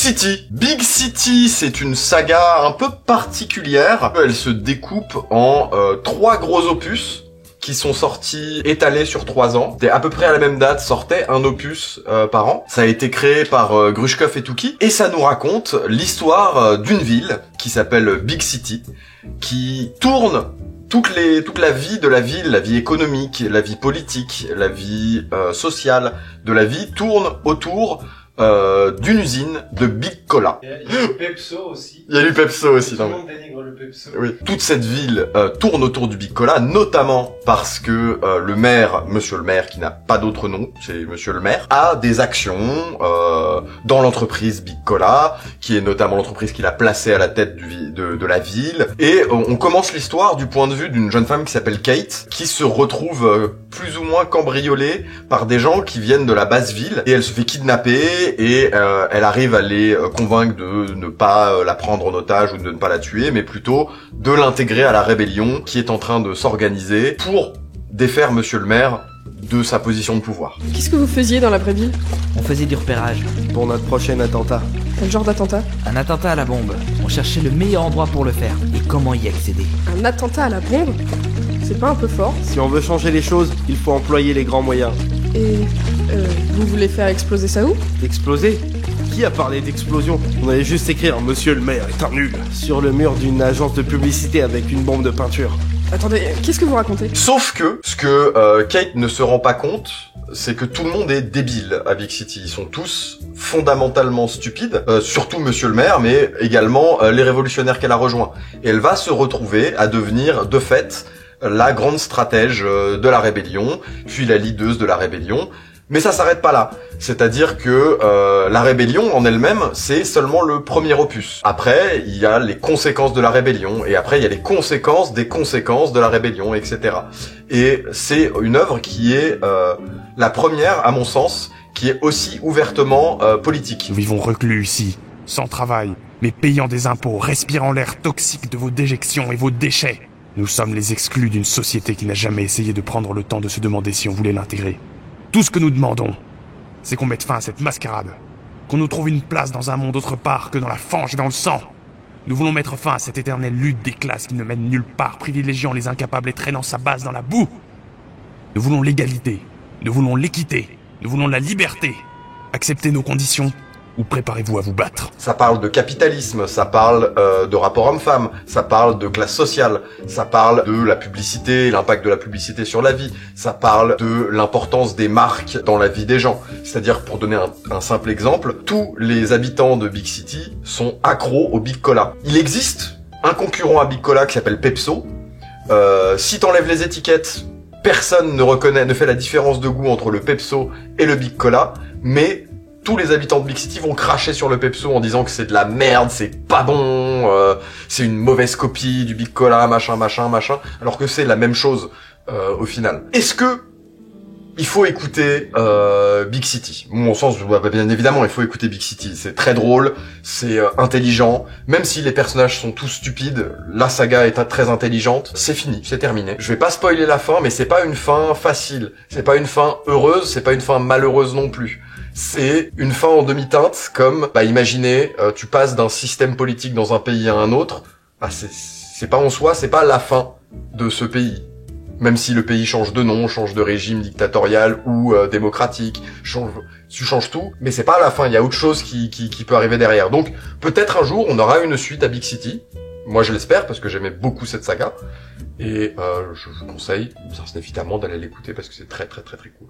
City. Big City, c'est une saga un peu particulière. Elle se découpe en 3 gros opus qui sont sortis étalés sur 3 ans. À peu près à la même date sortait un opus par an. Ça a été créé par Grushkov et Touki et ça nous raconte l'histoire d'une ville qui s'appelle Big City, qui tourne toute la vie de la ville, la vie économique, la vie politique, la vie sociale de la vie tourne autour d'une usine de Big Cola. Il y a du Pepso aussi. Il y a du Pepso aussi. Tout le monde dénigre le Pepso. Oui. Toute cette ville tourne autour du Big Cola, notamment parce que le maire, Monsieur le maire, qui n'a pas d'autre nom, c'est Monsieur le maire, a des actions dans l'entreprise Big Cola, qui est notamment l'entreprise qu'il a placée à la tête de la ville. Et on commence l'histoire du point de vue d'une jeune femme qui s'appelle Kate, qui se retrouve plus ou moins cambriolée par des gens qui viennent de la basse ville, et elle se fait kidnapper, et elle arrive à les convaincre de ne pas la prendre en otage ou de ne pas la tuer, mais plutôt de l'intégrer à la rébellion qui est en train de s'organiser pour défaire Monsieur le maire de sa position de pouvoir. Qu'est-ce que vous faisiez dans la vraie ville? On faisait du repérage. Pour notre prochain attentat. Quel genre d'attentat? Un attentat à la bombe. On cherchait le meilleur endroit pour le faire et comment y accéder. Un attentat à la bombe? C'est pas un peu fort? Si on veut changer les choses, il faut employer les grands moyens. Et vous voulez faire exploser ça où? Exploser? Qui a parlé d'explosion? On allait juste écrire « Monsieur le maire est un nul » sur le mur d'une agence de publicité avec une bombe de peinture. Attendez, qu'est-ce que vous racontez? Sauf que, ce que Kate ne se rend pas compte, c'est que tout le monde est débile à Big City. Ils sont tous fondamentalement stupides, surtout Monsieur le maire, mais également les révolutionnaires qu'elle a rejoints. Et elle va se retrouver à devenir, de fait, la grande stratège de la rébellion, puis la leaduse de la rébellion. Mais ça s'arrête pas là. C'est-à-dire que la rébellion en elle-même, c'est seulement le premier opus. Après, il y a les conséquences de la rébellion, et après, il y a les conséquences des conséquences de la rébellion, etc. Et c'est une œuvre qui est la première, à mon sens, qui est aussi ouvertement politique. Nous vivons reclus ici, sans travail, mais payant des impôts, respirant l'air toxique de vos déjections et vos déchets. Nous sommes les exclus d'une société qui n'a jamais essayé de prendre le temps de se demander si on voulait l'intégrer. Tout ce que nous demandons, c'est qu'on mette fin à cette mascarade, qu'on nous trouve une place dans un monde autre part que dans la fange et dans le sang. Nous voulons mettre fin à cette éternelle lutte des classes qui ne mène nulle part, privilégiant les incapables et traînant sa base dans la boue. Nous voulons l'égalité, nous voulons l'équité, nous voulons la liberté. Acceptez nos conditions ou préparez-vous à vous battre. Ça parle de capitalisme, ça parle de rapport homme-femme, ça parle de classe sociale, ça parle de la publicité, l'impact de la publicité sur la vie, ça parle de l'importance des marques dans la vie des gens. C'est-à-dire, pour donner un simple exemple, tous les habitants de Big City sont accros au Big Cola. Il existe un concurrent à Big Cola qui s'appelle Pepso. Si t'enlèves les étiquettes, personne ne fait la différence de goût entre le Pepso et le Big Cola, mais tous les habitants de Big City vont cracher sur le Pepso en disant que c'est de la merde, c'est pas bon, c'est une mauvaise copie du Big Cola, machin, alors que c'est la même chose au final. Est-ce que il faut écouter Big City? Mon sens, bien évidemment, il faut écouter Big City. C'est très drôle, c'est intelligent. Même si les personnages sont tous stupides, la saga est très intelligente. C'est fini, c'est terminé. Je vais pas spoiler la fin, mais c'est pas une fin facile. C'est pas une fin heureuse, c'est pas une fin malheureuse non plus. C'est une fin en demi-teinte, comme, imaginez, tu passes d'un système politique dans un pays à un autre. C'est pas en soi, c'est pas la fin de ce pays. Même si le pays change de nom, change de régime dictatorial ou démocratique, tu changes tout, mais c'est pas la fin, il y a autre chose qui peut arriver derrière. Donc, peut-être un jour, on aura une suite à Big City. Moi, je l'espère, parce que j'aimais beaucoup cette saga. Et je vous conseille, bien évidemment, d'aller l'écouter, parce que c'est très très très très cool.